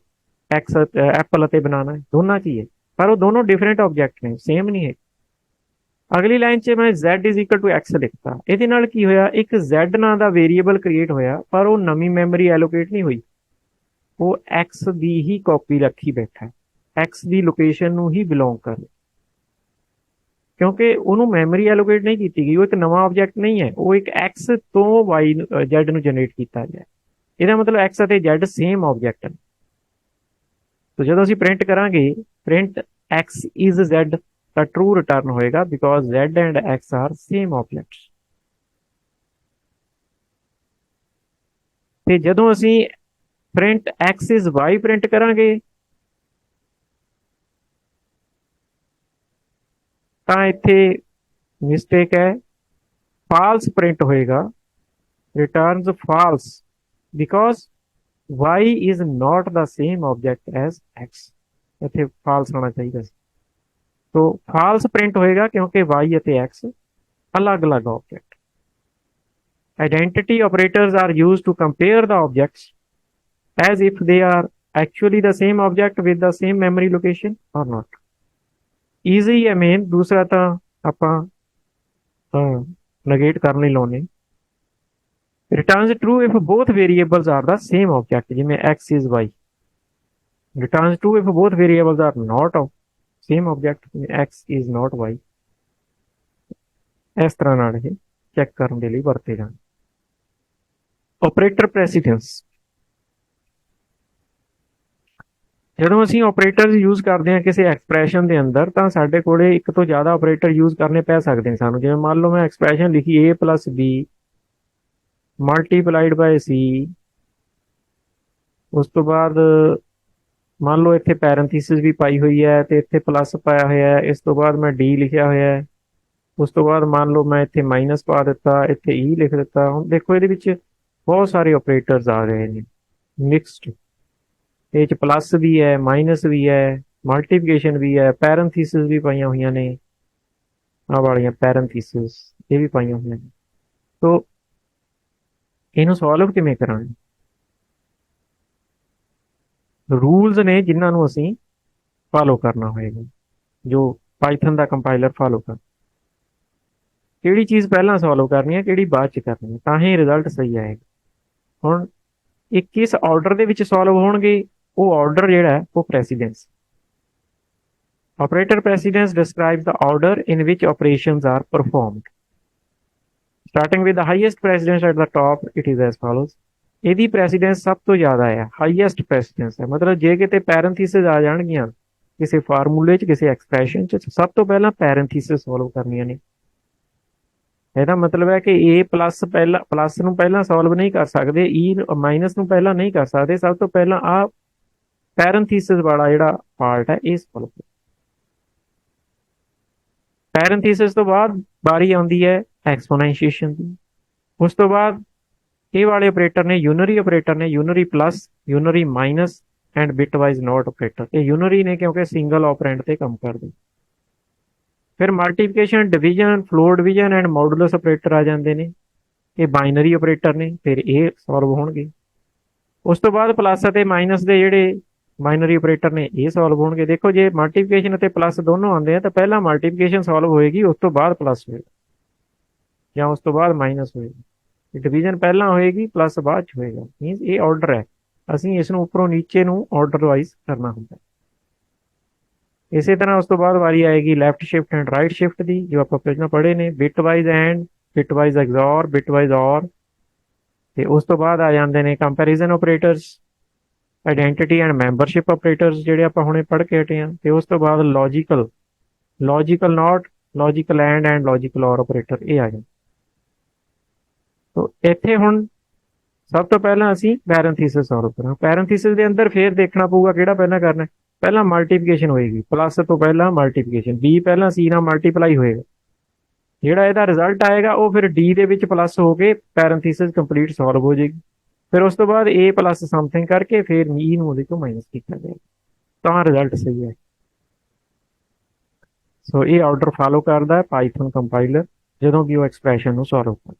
ਐਕਸ ਐਪਲ ਅਤੇ ਬਨਾਨਾ ਦੋਨਾਂ 'ਚ ਹੀ ਹੈ, ਪਰ ਉਹ ਦੋਨੋਂ ਡਿਫਰੈਂਟ ਆਬਜੈਕਟ ਨੇ, ਸੇਮ ਨਹੀਂ ਹੈ। ਅਗਲੀ ਲਾਈਨ 'ਚ ਮੈਂ z is equal to x ਲਿਖਤਾ। ਇਹਦੇ ਨਾਲ ਕੀ ਹੋਇਆ, ਇੱਕ z ਨਾਂ ਦਾ ਵੇਰੀਏਬਲ ਕ੍ਰੀਏਟ ਹੋਇਆ ਪਰ ਉਹ ਨਵੀਂ ਮੈਮਰੀ ਐਲੋਕੇਟ ਨਹੀਂ ਹੋਈ, ਉਹ x ਦੀ ਹੀ ਕਾਪੀ ਰੱਖੀ ਬੈਠਾ, x ਦੀ ਲੋਕੇਸ਼ਨ ਨੂੰ ਹੀ ਬਿਲੋਂਗ ਕਰਦਾ ਕਿਉਂਕਿ ਉਹਨੂੰ ਮੈਮਰੀ ਐਲੋਕੇਟ ਨਹੀਂ ਕੀਤੀ ਗਈ। ਉਹ ਇੱਕ ਨਵਾਂ ਆਬਜੈਕਟ ਨਹੀਂ ਹੈ, ਉਹ ਇੱਕ x ਤੋਂ y z ਨੂੰ ਜਨਰੇਟ ਕੀਤਾ ਗਿਆ। ਇਹਦਾ ਮਤਲਬ x ਅਤੇ z ਸੇਮ ਆਬਜੈਕਟ ਹਨ। तो जो ਅਸੀਂ ਪ੍ਰਿੰਟ ਕਰਾਂਗੇ ਪ੍ਰਿੰਟ x is z ਤਾਂ ਟਰੂ ਰਿਟਰਨ ਹੋਏਗਾ because z and x are same objects. ਤੇ ਜਦੋਂ ਅਸੀਂ print x is y print ਕਰਾਂਗੇ ਤਾਂ ਇੱਥੇ ਮਿਸਟੇਕ ਹੈ, ਫਾਲਸ ਪ੍ਰਿੰਟ ਹੋਏਗਾ, returns false because y is not the same object as x। ਇੱਥੇ ਫਾਲਸ ਹੋਣਾ ਚਾਹੀਦਾ ਸੀ। तो फाल्स प्रिंट होएगा क्योंकि y ਅਤੇ x अलग-अलग object. Identity operators are used to compare the objects as if they are actually the same object with the same memory location or not। Easy है main, दूसरा ਤਾਂ ਆਪਾਂ negate ਕਰਨ ਲਈ ਲਾਉਨੇ। Returns true if both variables are the same object, ਜਿਵੇਂ x is y। Returns true if both variables are not of same object, x is not y। ਇਸ ਤਰ੍ਹਾਂ ਨਾਲ ਇਹ ਚੈੱਕ ਕਰਨ ਦੇ ਲਈ ਵਰਤੇ ਜਾਣ। ਆਪਰੇਟਰ ਪ੍ਰੈਸੀਡੈਂਸ, ਜਦੋਂ ਅਸੀਂ ਆਪਰੇਟਰਸ ਯੂਜ਼ ਕਰਦੇ ਹਾਂ ਕਿਸੇ ਐਕਸਪ੍ਰੈਸ਼ਨ ਦੇ ਅੰਦਰ ਤਾਂ ਸਾਡੇ ਕੋਲੇ ਇੱਕ ਤੋਂ ਜ਼ਿਆਦਾ ਆਪਰੇਟਰ ਯੂਜ਼ ਕਰਨੇ ਪੈ ਸਕਦੇ ਨੇ ਸਾਨੂੰ। ਜਿਵੇਂ ਮੰਨ ਲਓ ਮੈਂ ਐਕਸਪ੍ਰੈਸ਼ਨ ਲਿਖੀ a plus b multiplied by c, ਉਸ ਤੋਂ ਬਾਅਦ ਮੰਨ ਲਓ ਇੱਥੇ ਪੈਰੰਥੀਸਿਸ ਵੀ ਪਾਈ ਹੋਈ ਹੈ ਤੇ ਇੱਥੇ ਪਲੱਸ ਪਾਇਆ ਹੋਇਆ ਹੈ, ਇਸ ਤੋਂ ਬਾਅਦ ਮੈਂ d ਲਿਖਿਆ ਹੋਇਆ ਹੈ, ਉਸ ਤੋਂ ਬਾਅਦ ਮੰਨ ਲਓ ਮੈਂ ਇੱਥੇ ਮਾਈਨਸ ਪਾ ਦਿੱਤਾ, ਇੱਥੇ e ਲਿਖ ਦਿੱਤਾ। ਹੁਣ ਦੇਖੋ ਇਹਦੇ ਵਿੱਚ ਬਹੁਤ ਸਾਰੇ ਆਪਰੇਟਰਸ ਆ ਰਹੇ ਨੇ ਮਿਕਸਡ, ਇਹ ਚ ਪਲੱਸ ਵੀ ਹੈ, ਮਾਈਨਸ ਵੀ ਹੈ, ਮਲਟੀਪਲੀਕੇਸ਼ਨ ਵੀ ਹੈ, ਪੈਰੰਥੀਸਿਸ ਵੀ ਪਾਈਆਂ ਹੋਈਆਂ ਨੇ, ਆਹ ਵਾਲੀਆਂ ਪੈਰੰਥੀਸਿਸ ਇਹ ਵੀ ਪਾਈਆਂ ਹੋਈਆਂ ਨੇ। ਸੋ ਇਹਨੂੰ ਸੋਲਵ ਕਿਵੇਂ ਕਰਾਂਗੇ? ਰੂਲਸ ਨੇ ਜਿਨ੍ਹਾਂ ਨੂੰ ਅਸੀਂ ਫਾਲੋ ਕਰਨਾ ਹੋਏਗਾ, ਜੋ ਪਾਈਥਨ ਦਾ ਕੰਪਾਈਲਰ ਫਾਲੋ ਕਰ। ਕਿਹੜੀ ਚੀਜ਼ ਪਹਿਲਾਂ ਸੋਲਵ ਕਰਨੀ ਹੈ, ਕਿਹੜੀ ਬਾਅਦ ਚ ਕਰਨੀ ਹੈ, ਤਾਂ ਹੀ ਰਿਜ਼ਲਟ ਸਹੀ ਆਏਗਾ। ਹੁਣ ਇਹ ਕਿਸ ਆਰਡਰ ਦੇ ਵਿੱਚ ਸੋਲਵ ਹੋਣਗੇ, ਉਹ ਆਰਡਰ ਜਿਹੜਾ ਹੈ ਉਹ ਪ੍ਰੈਸੀਡੈਂਸ। Operator precedence describes the order in which operations are performed. Starting with the highest precedence at the top, it is as follows. ਇਹਦੀ ਪ੍ਰੈਸੀਡੈਂਸ ਸਭ ਤੋਂ ਜ਼ਿਆਦਾ ਹੈ, ਹਾਈਐਸਟ ਪ੍ਰੈਸੀਡੈਂਸ ਹੈ। ਮਤਲਬ ਜੇ ਕਿਤੇ ਪੈਰੰਥੀਸਿਸ ਆ ਜਾਣਗੀਆਂ ਕਿਸੇ ਫਾਰਮੂਲੇ 'ਚ, ਕਿਸੇ ਐਕਸਪ੍ਰੈਸ਼ਨ 'ਚ, ਸਭ ਤੋਂ ਪਹਿਲਾਂ ਪੈਰੰਥੀਸਿਸ ਸੋਲਵ ਕਰਨੀਆਂ ਨੇ। ਇਹਦਾ ਮਤਲਬ ਹੈ ਕਿ a ਪਲੱਸ ਪਹਿਲਾਂ ਪਲੱਸ ਨੂੰ ਪਹਿਲਾਂ ਸੋਲਵ ਨਹੀਂ ਕਰ ਸਕਦੇ, e ਮਾਈਨਸ ਨੂੰ ਪਹਿਲਾਂ ਨਹੀਂ ਕਰ ਸਕਦੇ, ਸਭ ਤੋਂ ਪਹਿਲਾਂ ਆ ਪੈਰੰਥੀਸਿਸ ਵਾਲਾ ਜਿਹੜਾ ਪਾਰਟ ਹੈ ਇਹ ਸੋਲਵ। ਪੈਰੰਥੀਸਿਸ ਤੋਂ ਬਾਅਦ ਵਾਰੀ ਆਉਂਦੀ ਹੈ ਐਕਸਪੋਨੈਂਸ਼ੀਏਸ਼ਨ ਦੀ। ਉਸ ਤੋਂ ਬਾਅਦ ਇਹ ਵਾਲੇ ਆਪਰੇਟਰ ਨੇ ਯੂਨਰੀ ਆਪਰੇਟਰ ਨੇ, unary plus, unary minus and bitwise not operator. ਇਹ ਯੂਨਰੀ ਨੇ ਕਿਉਂਕਿ ਸਿੰਗਲ ਆਪਰੈਂਡ ਤੇ ਕੰਮ ਕਰਦੇ। ਫਿਰ multiplication, division, floor division and modulus operator ਆ ਜਾਂਦੇ ਨੇ, ਇਹ ਬਾਈਨਰੀ ਆਪਰੇਟਰ ਨੇ, ਫਿਰ ਇਹ ਸੋਲਵ ਹੋਣਗੇ। ਉਸ ਤੋਂ ਬਾਅਦ ਪਲੱਸ ਅਤੇ ਮਾਈਨਸ ਦੇ ਜਿਹੜੇ ਬਾਈਨਰੀ ਆਪਰੇਟਰ ਨੇ ਇਹ ਸੋਲਵ ਹੋਣਗੇ। ਦੇਖੋ ਜੇ ਮਲਟੀਪਲੀਕੇਸ਼ਨ ਅਤੇ ਪਲੱਸ ਦੋਨੋਂ ਆਉਂਦੇ ਆ ਤਾਂ ਪਹਿਲਾਂ ਮਲਟੀਪਲੀਕੇਸ਼ਨ ਸੋਲਵ ਹੋਏਗੀ, ਉਸ ਤੋਂ ਬਾਅਦ ਪਲੱਸ ਹੋਏਗਾ, ਜਾਂ ਉਸ ਤੋਂ ਬਾਅਦ ਮਾਈਨਸ ਹੋਏਗੀ। ਡਿਵੀਜ਼ਨ ਪਹਿਲਾਂ ਹੋਏਗੀ, ਪਲੱਸ ਬਾਅਦ ਚ ਹੋਏਗਾ। ਮੀਨਸ ਇਹ ਆਰਡਰ ਹੈ, ਅਸੀਂ ਇਸ ਨੂੰ ਉੱਪਰੋਂ ਨੀਚੇ ਨੂੰ ਆਰਡਰ ਵਾਈਜ਼ ਕਰਨਾ ਹੁੰਦਾ। ਇਸੇ ਤਰ੍ਹਾਂ ਉਸ ਤੋਂ ਬਾਅਦ ਵਾਰੀ ਆਏਗੀ left shift and right shift ਦੀ, ਜੋ ਆਪਾਂ ਪਹਿਲਾਂ ਪੜ੍ਹੇ ਨੇ, bitwise and, bitwise XOR, bitwise or. ਤੇ ਉਸ ਤੋਂ ਬਾਅਦ ਆ ਜਾਂਦੇ ਨੇ comparison operators, identity and membership operators ਜਿਹੜੇ ਆਪਾਂ ਹੁਣੇ ਪੜ੍ਹ ਕੇ ਹਟੇ ਹਾਂ। ਤੇ ਉਸ ਤੋਂ ਬਾਅਦ logical, logical not, logical and logical ਔਰ ਆਪਰੇਟਰ ਇਹ ਆ ਜਾਂਦੇ। ਤੋ ਇੱਥੇ ਹੁਣ ਸਭ ਤੋਂ ਪਹਿਲਾਂ ਅਸੀਂ ਪੈਰੰਥੀਸਿਸ ਸੋਲਵ ਕਰਾਂਗੇ। ਪੈਰੰਥੀਸਿਸ ਦੇ ਅੰਦਰ ਫੇਰ ਦੇਖਣਾ ਪਊਗਾ ਕਿਹੜਾ ਪਹਿਲਾਂ ਕਰਨਾ। ਪਹਿਲਾਂ ਮਲਟੀਪਲੀਕੇਸ਼ਨ ਹੋਏਗੀ, ਪਲੱਸ ਤੋਂ ਪਹਿਲਾਂ ਮਲਟੀਪਲੀਕੇਸ਼ਨ, b ਪਹਿਲਾਂ c ਨਾਲ ਮਲਟੀਪਲਾਈ ਹੋਏਗਾ, ਜਿਹੜਾ ਇਹਦਾ ਰਿਜ਼ਲਟ ਆਏਗਾ ਉਹ ਫਿਰ d ਦੇ ਵਿੱਚ ਪਲੱਸ ਹੋ ਕੇ ਪੈਰੰਥੀਸਿਸ ਕੰਪਲੀਟ ਸੋਲਵ ਹੋ ਜਾਏਗੀ। ਫਿਰ ਉਸ ਤੋਂ ਬਾਅਦ a ਪਲੱਸ ਸਮਥਿੰਗ ਕਰਕੇ ਫਿਰ e ਨੂੰ ਉਹਦੇ ਤੋਂ ਮਾਈਨਸ ਕੀਤਾ ਜਾਏਗਾ, ਤਾਂ ਰਿਜ਼ਲਟ ਸਹੀ ਹੈ। ਸੋ ਇਹ ਆਰਡਰ ਫਾਲੋ ਕਰਦਾ ਪਾਈਥਨ ਕੰਪਾਈਲਰ ਜਦੋਂ ਵੀ ਉਹ ਐਕਸਪ੍ਰੈਸ਼ਨ ਨੂੰ ਸੋਲਵ ਕਰਦਾ।